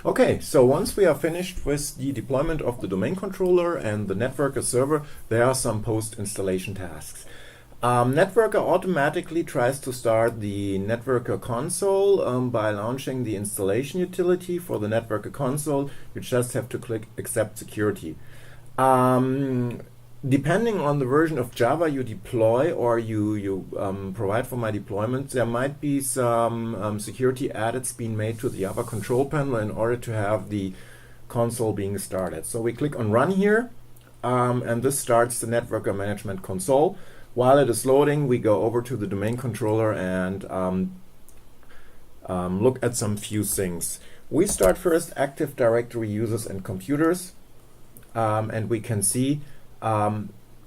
Okay, so once we are finished with the deployment of the domain controller and the NetWserver server, there are some post-installation tasks. NetWserver automatically tries to start the NetWserver console by launching the installation utility for the NetWserver console. You just have to click Accept Security. Depending on the version of Java you deploy or you provide for my deployment, there might be some security edits being made to the Java control panel in order to have the console being started. So we click on Run here, and this starts the NetWserver Management Console. While it is loading, we go over to the domain controller and look at some few things. We start first Active Directory users and computers, and we can see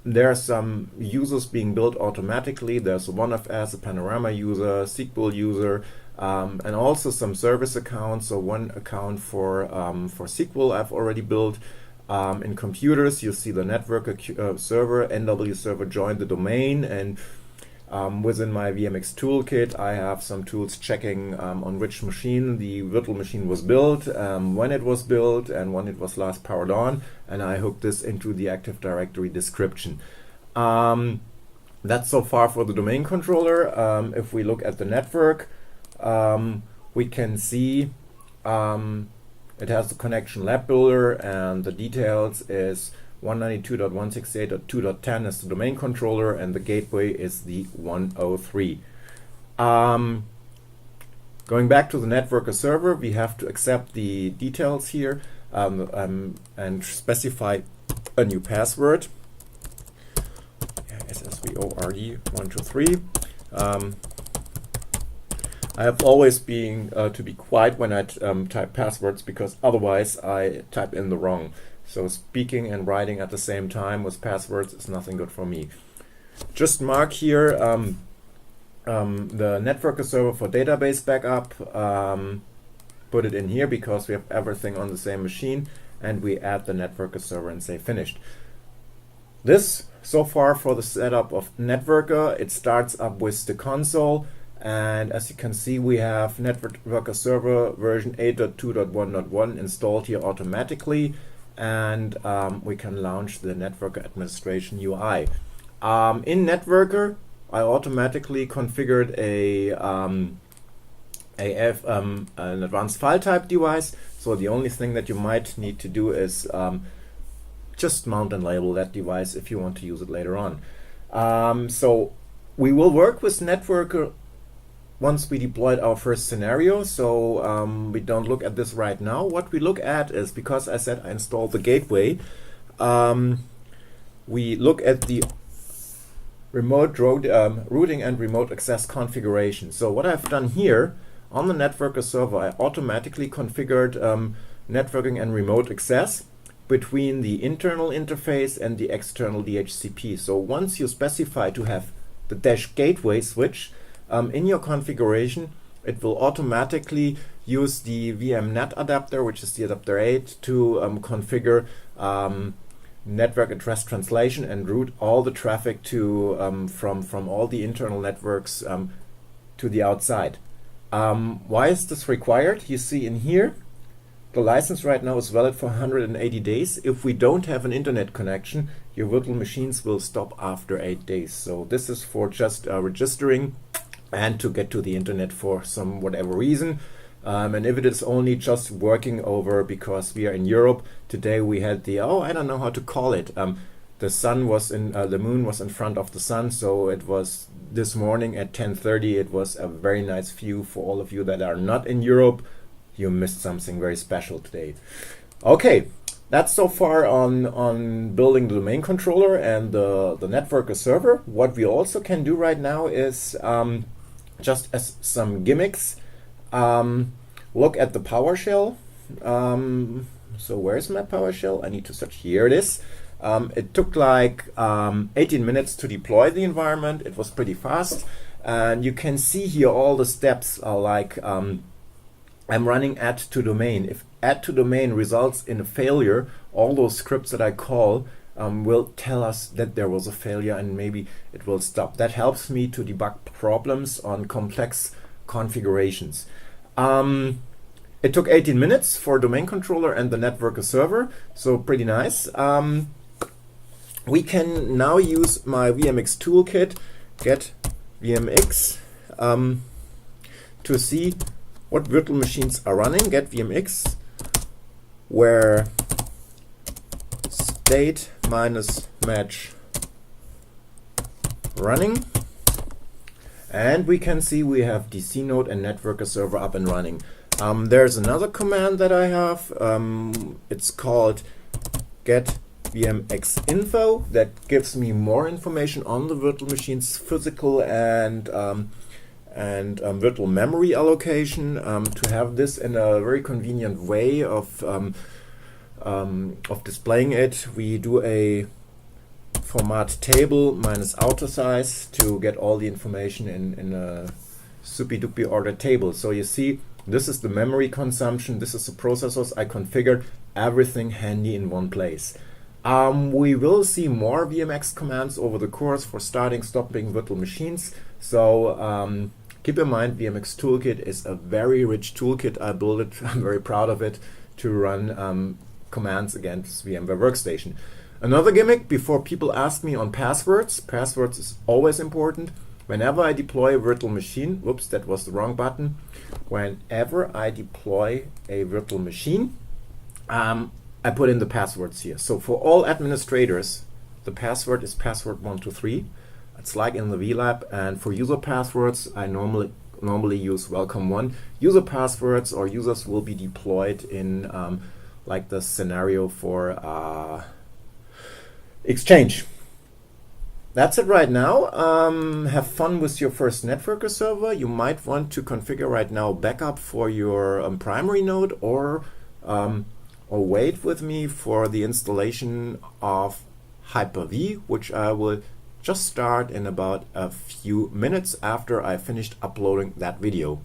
there are some users being built automatically. There's a OneFS, a Panorama user, SQL user, and also some service accounts. So one account for SQL I've already built. In computers, you see the NetWserver server, NWserver joined the domain, and within my VMX toolkit, I have some tools checking on which machine the virtual machine was built, when it was built, and when it was last powered on, and I hooked this into the Active Directory description. That's so far for the domain controller. If we look at the network, we can see it has the connection Labbuildr, and the details is 192.168.2.10 is the domain controller, and the gateway is the 103. Going back to the NetWserver server, we have to accept the details here and specify a new password. SSVORD123. I have always been to be quiet when I type passwords, because otherwise I type in the wrong. So speaking and writing at the same time with passwords is nothing good for me. Just mark here the NetWserver server for database backup. Put it in here because we have everything on the same machine, and we add the NetWserver server and say finished. This so far for the setup of NetWserver. It starts up with the console. And as you can see, we have NetWserver server version 8.2.1.1 installed here automatically, and we can launch the NetWserver administration UI. In NetWserver, I automatically configured an advanced file type device. So the only thing that you might need to do is just mount and label that device if you want to use it later on. So we will work with NetWserver once we deployed our first scenario, so we don't look at this right now. What we look at is, because I said I installed the gateway, we look at the remote routing and remote access configuration. So what I've done here on the NetWserver server, I automatically configured networking and remote access between the internal interface and the external DHCP. So once you specify to have the -gateway switch, in your configuration, it will automatically use the VMNet adapter, which is the adapter 8, to configure network address translation and route all the traffic to from all the internal networks to the outside. Why is this required? You see in here, the license right now is valid for 180 days. If we don't have an internet connection, your virtual machines will stop after 8 days. So this is for just registering and to get to the internet for some whatever reason. And if it is only just working over because we are in Europe, today we had the, I don't know how to call it. The sun was in, the moon was in front of the sun, so it was this morning at 10:30. It was a very nice view. For all of you that are not in Europe, you missed something very special today. Okay, that's so far on building the domain controller and the NetWserver server. What we also can do right now is just as some gimmicks, look at the Powershell. So where's my Powershell? I need to search. Here it is. It took like 18 minutes to deploy the environment. It was pretty fast. And you can see here all the steps are like I'm running add to domain. If add to domain results in a failure, all those scripts that I call will tell us that there was a failure and maybe it will stop. That helps me to debug problems on complex configurations. It took 18 minutes for Domaincontroller and the NWserver, so pretty nice. We can now use my VMX toolkit, get VMX, to see what virtual machines are running. Get VMX, where state minus match running, and we can see we have DC node and NWserver up and running. There's another command that I have. It's called get VMX info, that gives me more information on the virtual machine's physical and virtual memory allocation. To have this in a very convenient way of displaying it, we do a format table minus auto size to get all the information in a supi-dupi ordered table. So you see, this is the memory consumption, this is the processors I configured, everything handy in one place. We will see more VMX commands over the course for starting, stopping virtual machines. So keep in mind, VMX Toolkit is a very rich toolkit. I built it, I'm very proud of it, to run commands against VMware Workstation. Another gimmick, before people ask me on passwords, passwords is always important. Whenever I deploy a virtual machine, whoops, that was the wrong button. Whenever I deploy a virtual machine, I put in the passwords here. So for all administrators, the password is password123. It's like in the VLab. And for user passwords, I normally use welcome1. User passwords or users will be deployed in like the scenario for Exchange. That's it right now. Have fun with your first NWserver. You might want to configure right now backup for your primary node, or wait with me for the installation of Hyper-V, which I will just start in about a few minutes after I finished uploading that video.